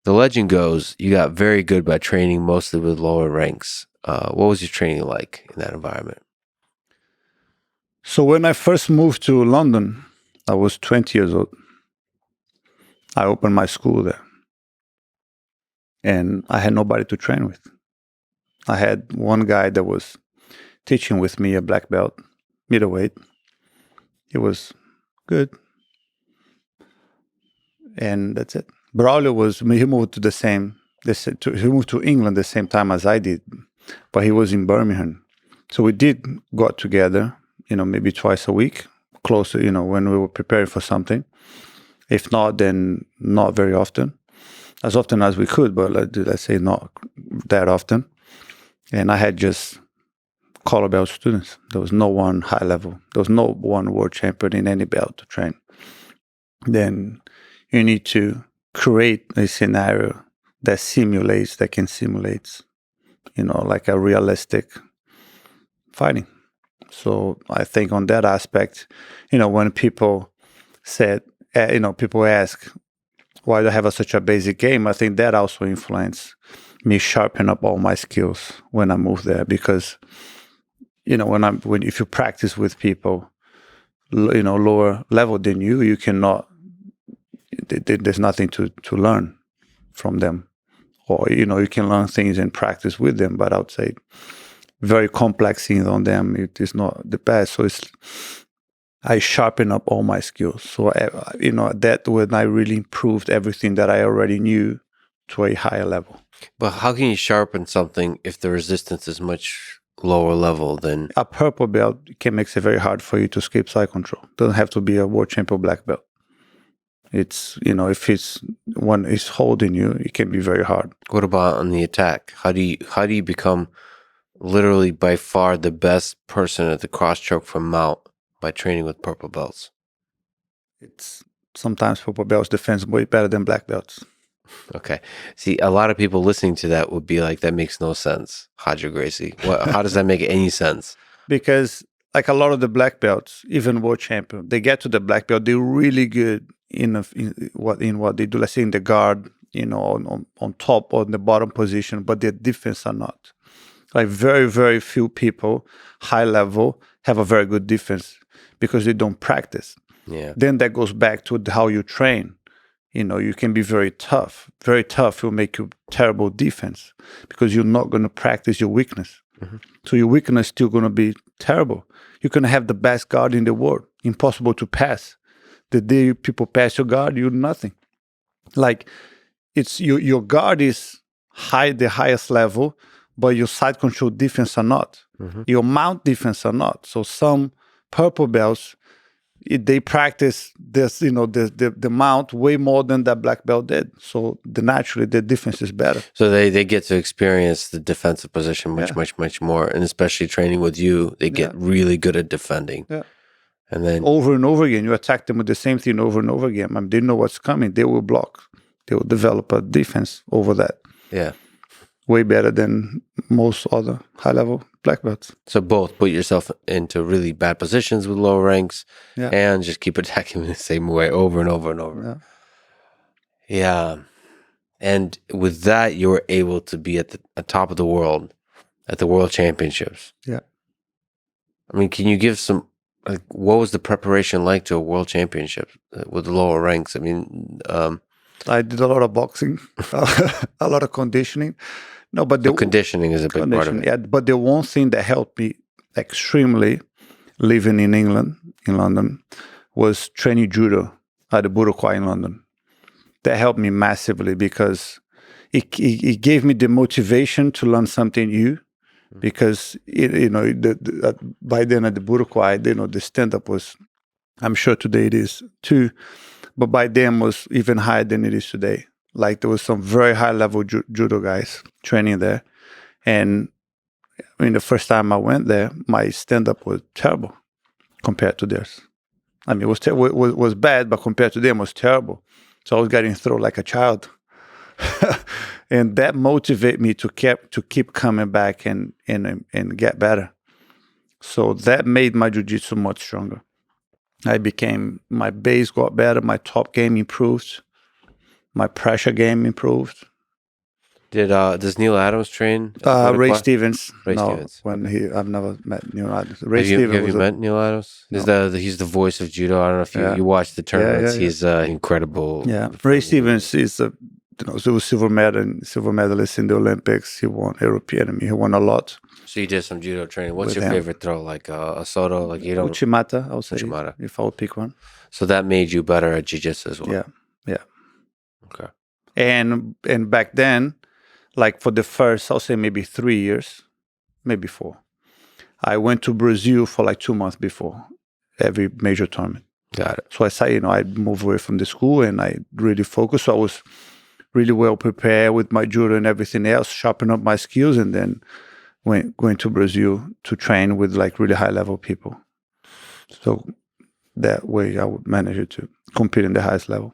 The legend goes you got very good by training mostly with lower ranks. What was your training like in that environment? So when I first moved to London, I was 20 years old. I opened my school there. And I had nobody to train with. I had one guy that was teaching with me, a black belt, middleweight. He was good. And that's it. Braulio he moved he moved to England the same time as I did, but he was in Birmingham. So we did go out together, maybe twice a week, closer, when we were preparing for something. If not, then not very often. As often as we could, but let's say not that often. And I had just color belt students. There was no one high level. There was no one world champion in any belt to train. Then you need to create a scenario that can simulate, like a realistic fighting. So I think on that aspect, when people people ask, why do I have such a basic game? I think that also influenced me sharpen up all my skills when I moved there, because if you practice with people lower level than you cannot. There's nothing to learn from them, or you can learn things and practice with them, but I would say very complex things on them, it is not the best. So I sharpen up all my skills. So, that when I really improved everything that I already knew to a higher level. But how can you sharpen something if the resistance is much lower level than... A purple belt can make it very hard for you to escape side control. Doesn't have to be a world champion black belt. It's, if it's one is holding you, it can be very hard. What about on the attack? How do you become literally by far the best person at the cross choke from mount by training with purple belts? It's sometimes purple belts defense way better than black belts. Okay. See, a lot of people listening to that would be like, that makes no sense, Haja Gracie. How does that make any sense? Because like a lot of the black belts, even world champion, they get to the black belt, they're really good in what they do. Let's say in the guard, on top or in the bottom position, but their defense are not. Like very, very few people, high level, have a very good defense because they don't practice. Yeah. Then that goes back to how you train. You can be very tough. Very tough will make you terrible defense because you're not going to practice your weakness. Mm-hmm. So your weakness is still going to be terrible. You're going to have the best guard in the world. Impossible to pass. The day people pass your guard, you're nothing. Like it's your guard is the highest level, but your side control defense are not. Mm-hmm. Your mount defense are not. So some purple belts, they practice this, the mount way more than that black belt did. So naturally, the defense is better. So they get to experience the defensive position much more. And especially training with you, they get really good at defending. Yeah. And then over and over again, you attack them with the same thing over and over again. They know what's coming. They will block. They will develop a defense over that. Yeah. Way better than most other high-level black belts. So both put yourself into really bad positions with lower ranks and just keep attacking in the same way over and over and over. Yeah. And with that, you were able to be at the top of the world, at the World Championships. Yeah. I mean, can you give some, what was the preparation like to a World Championship with the lower ranks? I mean... I did a lot of boxing, a lot of conditioning. No, but conditioning is a big part of it. Yeah, but the one thing that helped me extremely living in England, in London, was training judo at the Budokai in London. That helped me massively because it gave me the motivation to learn something new. Because by then at the Budokai, the stand-up was, I'm sure today it is too, but by then was even higher than it is today. Like there was some very high level judo guys training there. And the first time I went there, my stand-up was terrible compared to theirs. It was bad, but compared to them, it was terrible. So I was getting thrown like a child. And that motivated me to keep coming back and get better. So that made my jiu-jitsu much stronger. My base got better, my top game improved. My pressure game improved. Does Neil Adams train? Ray Stevens. Ray Stevens. I've never met Neil Adams. Have you met Neil Adams? No. He's the voice of judo. I don't know if you watch the tournaments. He's incredible. Yeah, Ray Stevens is silver medalist in the Olympics. He won European. He won a lot. So you did some judo training. What's your favorite throw? Like a soto? Like you don't Uchimata, I would say. If I would pick one. So that made you better at jiu-jitsu as well. Yeah. Okay. And back then, like for the first, I'll say maybe 3 years, maybe 4. I went to Brazil for like 2 months before every major tournament. Got it. So I said, I moved away from the school and I really focused. So I was really well prepared with my judo and everything else, sharpen up my skills, and then going to Brazil to train with like really high level people. So that way I would manage to compete in the highest level.